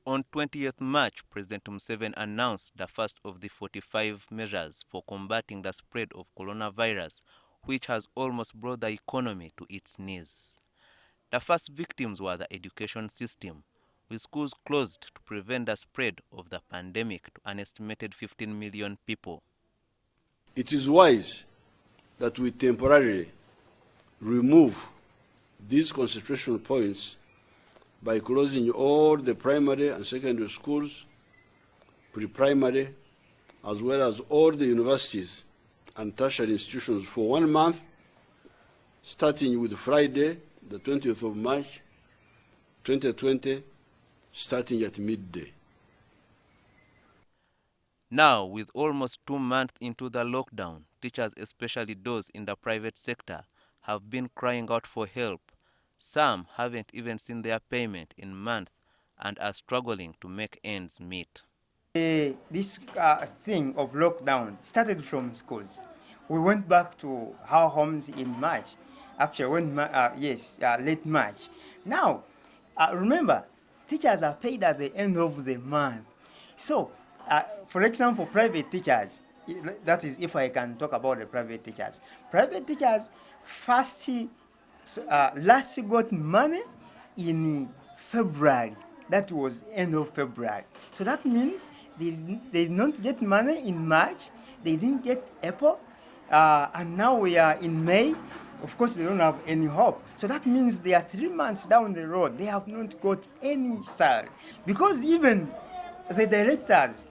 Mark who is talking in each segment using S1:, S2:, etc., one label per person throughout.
S1: On 20th March, President Museveni announced the first of the 45 measures for combating the spread of coronavirus, which has almost brought the economy to its knees. The first victims were the education system, with schools closed to prevent the spread of the pandemic to an estimated 15 million people.
S2: It is wise that we temporarily remove these concentration points by closing all the primary and secondary schools, pre-primary, as well as all the universities and tertiary institutions for 1 month, starting with Friday, the 20th of March, 2020, starting at midday.
S1: Now, with almost 2 months into the lockdown, teachers, especially those in the private sector, have been crying out for help. Some haven't even seen their payment in months and are struggling to make ends meet.
S3: This thing of lockdown started from schools. We went back to our homes in March. Actually, late March. Now, remember, teachers are paid at the end of the month. So, for example, private teachers, that is if I can talk about the private teachers. Private teachers last got money in February. That was end of February. So that means they did not get money in March, they didn't get April, and now we are in May. Of course, they don't have any hope. So that means they are 3 months down the road. They have not got any salary. Because even the directors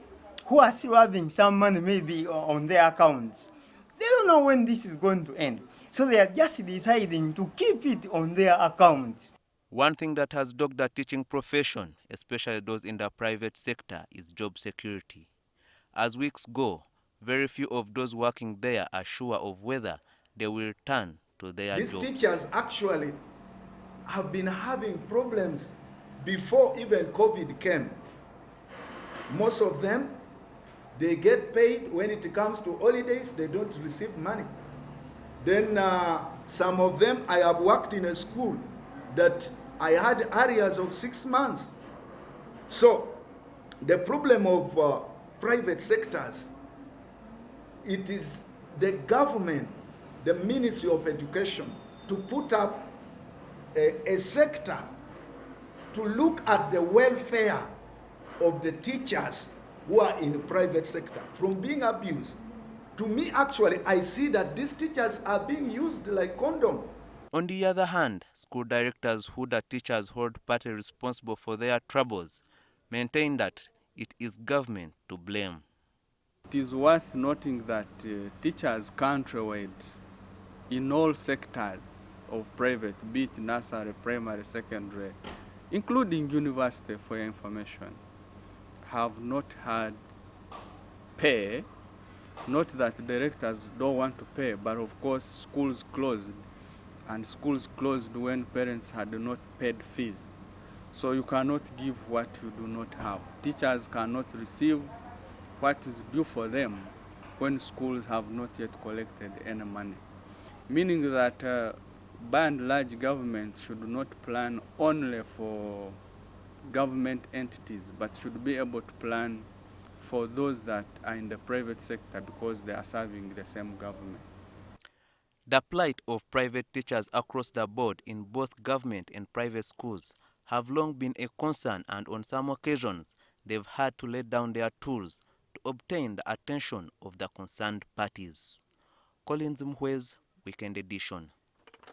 S3: who are still having some money maybe on their accounts, they don't know when this is going to end. So they are just deciding to keep it on their accounts.
S1: One thing that has dogged the teaching profession, especially those in the private sector, is job security. As weeks go, very few of those working there are sure of whether they will return to their jobs.
S4: These teachers actually have been having problems before even COVID came. Most of them, they get paid. When it comes to holidays, they don't receive money. Then some of them, I have worked in a school that I had areas of 6 months. So the problem of private sectors, it is the government, the Ministry of Education, to put up a sector to look at the welfare of the teachers who are in the private sector from being abused. To me, actually, I see that these teachers are being used like condom.
S1: On the other hand, school directors who the teachers hold partly responsible for their troubles maintain that it is government to blame.
S5: It is worth noting that teachers countrywide in all sectors of private, be it nursery, primary, secondary, including university for your information, have not had pay. Not that directors don't want to pay, but of course schools closed, and schools closed when parents had not paid fees. So you cannot give what you do not have. Teachers cannot receive what is due for them when schools have not yet collected any money. Meaning that by and large government should not plan only for government entities, but should be able to plan for those that are in the private sector because they are serving the same government.
S1: The plight of private teachers across the board in both government and private schools have long been a concern, and on some occasions they've had to lay down their tools to obtain the attention of the concerned parties. Collins Mhwez, Weekend Edition.